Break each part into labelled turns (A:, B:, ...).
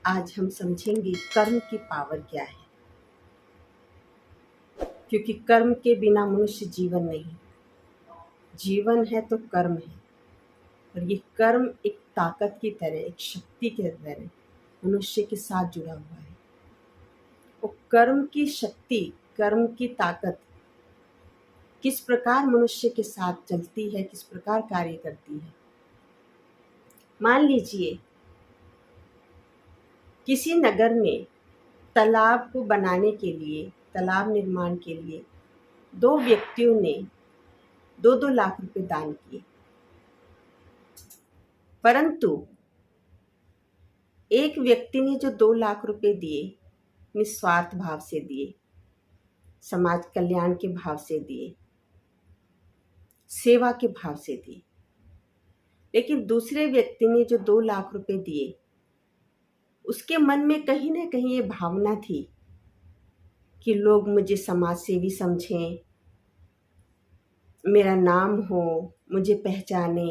A: आज हम समझेंगे कर्म की पावर क्या है, क्योंकि कर्म के बिना मनुष्य जीवन नहीं। जीवन है तो कर्म है, और ये कर्म एक ताकत की तरह, एक शक्ति की तरह मनुष्य के साथ जुड़ा हुआ है। और कर्म की शक्ति, कर्म की ताकत किस प्रकार मनुष्य के साथ चलती है, किस प्रकार कार्य करती है। मान लीजिए किसी नगर में तालाब को बनाने के लिए, तालाब निर्माण के लिए दो व्यक्तियों ने 2-2 लाख रुपए दान किए, परंतु एक व्यक्ति ने जो 2 लाख रुपए दिए निस्वार्थ भाव से दिए, समाज कल्याण के भाव से दिए, सेवा के भाव से दिए। लेकिन दूसरे व्यक्ति ने जो 2 लाख रुपए दिए, उसके मन में कहीं ना कहीं ये भावना थी कि लोग मुझे समाज सेवी समझें, मेरा नाम हो, मुझे पहचाने,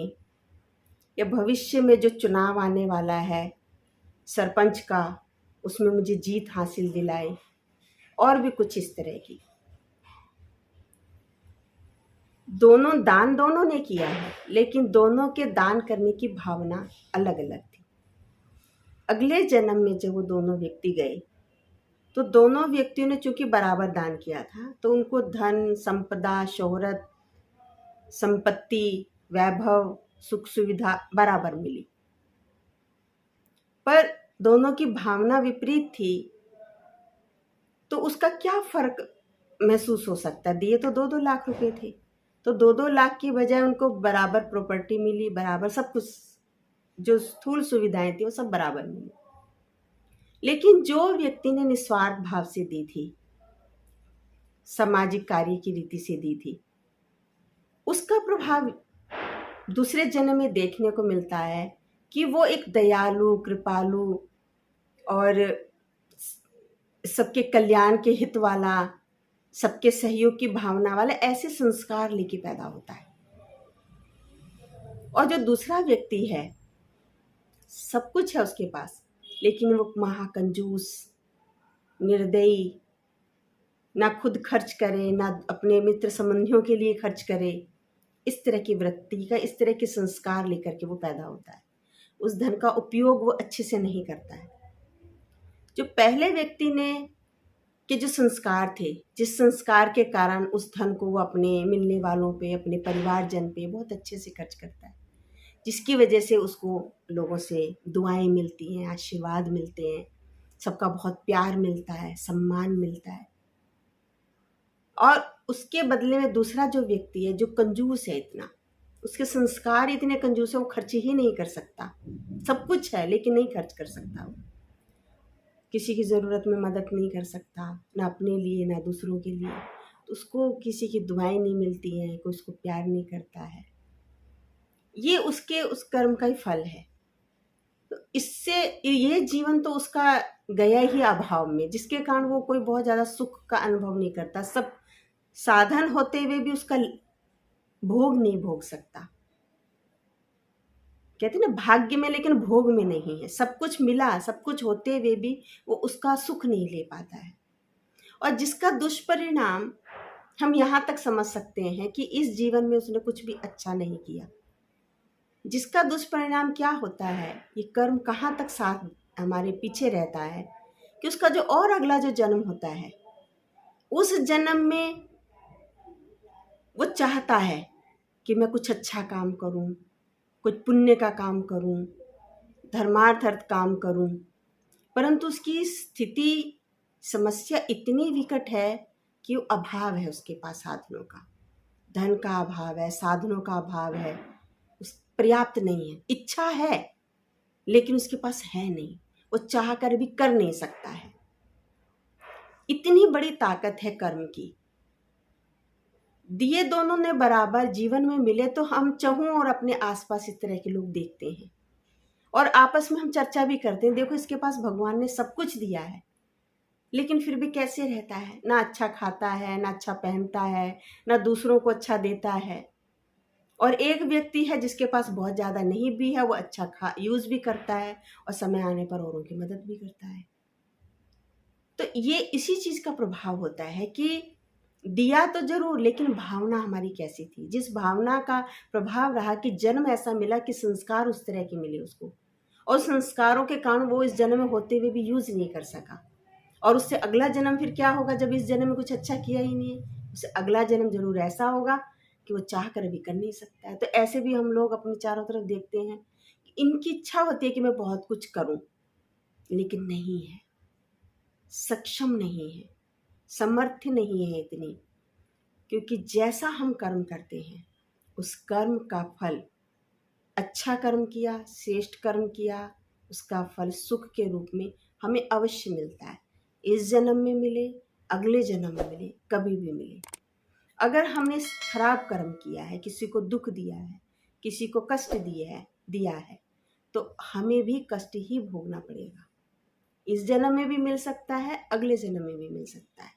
A: या भविष्य में जो चुनाव आने वाला है सरपंच का, उसमें मुझे जीत हासिल दिलाए, और भी कुछ इस तरह की। दोनों ने किया है, लेकिन दोनों के दान करने की भावना अलग अलग थी। अगले जन्म में जब वो दोनों व्यक्ति गए तो दोनों व्यक्तियों ने चूंकि बराबर दान किया था, तो उनको धन, संपदा, शोहरत, संपत्ति, वैभव, सुख सुविधा बराबर मिली। पर दोनों की भावना विपरीत थी, तो उसका क्या फर्क महसूस हो सकता। दिए तो 2-2 लाख रुपए थे, तो 2-2 लाख की बजाय उनको बराबर प्रॉपर्टी मिली, बराबर सब कुछ, जो स्थूल सुविधाएं थी वो सब बराबर मिली। लेकिन जो व्यक्ति ने निस्वार्थ भाव से दी थी, सामाजिक कार्य की रीति से दी थी, उसका प्रभाव दूसरे जन्म में देखने को मिलता है कि वो एक दयालु, कृपालु और सबके कल्याण के हित वाला, सबके सहयोग की भावना वाला, ऐसे संस्कार लेके पैदा होता है। और जो दूसरा व्यक्ति है, सब कुछ है उसके पास, लेकिन वो महाकंजूस, निर्दयी, ना खुद खर्च करे, ना अपने मित्र संबंधियों के लिए खर्च करे, इस तरह की वृत्ति का, इस तरह के संस्कार लेकर के वो पैदा होता है। उस धन का उपयोग वो अच्छे से नहीं करता है। जो पहले व्यक्ति ने के जो संस्कार थे, जिस संस्कार के कारण उस धन को वो अपने मिलने वालों पे, अपने परिवारजन पे बहुत अच्छे से खर्च करता है, जिसकी वजह से उसको लोगों से दुआएं मिलती हैं, आशीर्वाद मिलते हैं, सबका बहुत प्यार मिलता है, सम्मान मिलता है। और उसके बदले में दूसरा जो व्यक्ति है, जो कंजूस है, इतना, उसके संस्कार इतने कंजूस है, वो खर्च ही नहीं कर सकता। सब कुछ है लेकिन नहीं खर्च कर सकता। वो किसी की ज़रूरत में मदद नहीं कर सकता, ना अपने लिए ना दूसरों के लिए। तो उसको किसी की दुआएं नहीं मिलती हैं, कोई उसको प्यार नहीं करता है। ये उसके उस कर्म का ही फल है। तो इससे ये जीवन तो उसका गया ही अभाव में, जिसके कारण वो कोई बहुत ज़्यादा सुख का अनुभव नहीं करता। सब साधन होते हुए भी उसका भोग नहीं भोग सकता। कहते ना, भाग्य में लेकिन भोग में नहीं है। सब कुछ मिला, सब कुछ होते हुए भी वो उसका सुख नहीं ले पाता है। और जिसका दुष्परिणाम हम यहाँ तक समझ सकते हैं कि इस जीवन में उसने कुछ भी अच्छा नहीं किया। जिसका दुष्परिणाम क्या होता है, ये कर्म कहाँ तक साथ हमारे पीछे रहता है, कि उसका जो और अगला जो जन्म होता है, उस जन्म में वो चाहता है कि मैं कुछ अच्छा काम करूं, कुछ पुण्य का काम करूं, धर्मार्थ अर्थ काम करूं, परंतु उसकी स्थिति, समस्या इतनी विकट है कि वो अभाव है, उसके पास साधनों का, धन का अभाव है, साधनों का अभाव है, पर्याप्त नहीं है। इच्छा है लेकिन उसके पास है नहीं, वो चाह कर भी कर नहीं सकता है। इतनी बड़ी ताकत है कर्म की। दिए दोनों ने बराबर जीवन में मिले तो हम चाहूं और अपने आसपास इस तरह के लोग देखते हैं, और आपस में हम चर्चा भी करते हैं, देखो इसके पास भगवान ने सब कुछ दिया है, लेकिन फिर भी कैसे रहता है, ना अच्छा खाता है, ना अच्छा पहनता है, ना दूसरों को अच्छा देता है। और एक व्यक्ति है जिसके पास बहुत ज़्यादा नहीं भी है, वो अच्छा यूज़ भी करता है और समय आने पर औरों की मदद भी करता है। तो ये इसी चीज़ का प्रभाव होता है कि दिया तो जरूर, लेकिन भावना हमारी कैसी थी। जिस भावना का प्रभाव रहा कि जन्म ऐसा मिला कि संस्कार उस तरह के मिले उसको, और संस्कारों के कारण वो इस जन्म में होते हुए भी यूज नहीं कर सका, और उससे अगला जन्म फिर क्या होगा जब इस जन्म में कुछ अच्छा किया ही नहीं है, उससे अगला जन्म जरूर ऐसा होगा कि वो चाह कर भी कर नहीं सकता है। तो ऐसे भी हम लोग अपने चारों तरफ देखते हैं कि इनकी इच्छा होती है कि मैं बहुत कुछ करूं, लेकिन नहीं है, सक्षम नहीं है, समर्थ नहीं है इतनी। क्योंकि जैसा हम कर्म करते हैं उस कर्म का फल, अच्छा कर्म किया, श्रेष्ठ कर्म किया, उसका फल सुख के रूप में हमें अवश्य मिलता है। इस जन्म में मिले, अगले जन्म में मिले, कभी भी मिले। अगर हमने खराब कर्म किया है, किसी को दुख दिया है, किसी को कष्ट दिया है तो हमें भी कष्ट ही भोगना पड़ेगा। इस जन्म में भी मिल सकता है, अगले जन्म में भी मिल सकता है,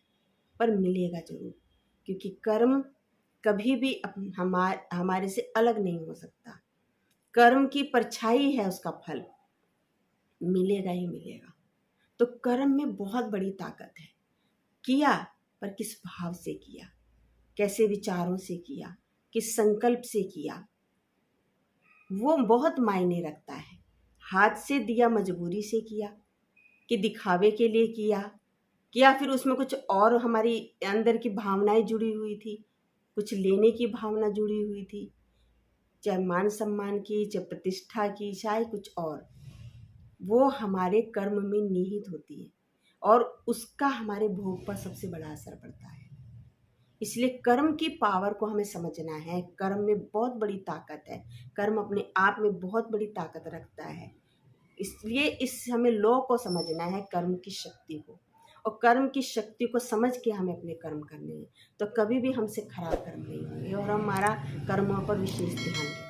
A: पर मिलेगा जरूर। क्योंकि कर्म कभी भी हमारे से अलग नहीं हो सकता। कर्म की परछाई है, उसका फल मिलेगा ही मिलेगा। तो कर्म में बहुत बड़ी ताकत है। किया, पर किस भाव से किया, कैसे विचारों से किया, किस संकल्प से किया, वो बहुत मायने रखता है। हाथ से दिया मजबूरी से किया, कि दिखावे के लिए किया फिर उसमें कुछ और हमारी अंदर की भावनाएं जुड़ी हुई थी, कुछ लेने की भावना जुड़ी हुई थी, चाहे मान सम्मान की, चाहे प्रतिष्ठा की, चाहे कुछ और, वो हमारे कर्म में निहित होती है और उसका हमारे भोग पर सबसे बड़ा असर पड़ता है। इसलिए कर्म की पावर को हमें समझना है। कर्म में बहुत बड़ी ताकत है, कर्म अपने आप में बहुत बड़ी ताकत रखता है। इसलिए इस हमें लॉ को समझना है, कर्म की शक्ति को, और कर्म की शक्ति को समझ के हमें अपने कर्म करने हैं। तो कभी भी हमसे खराब कर्म नहीं होंगे और हमारा कर्मों पर विशेष ध्यान दें।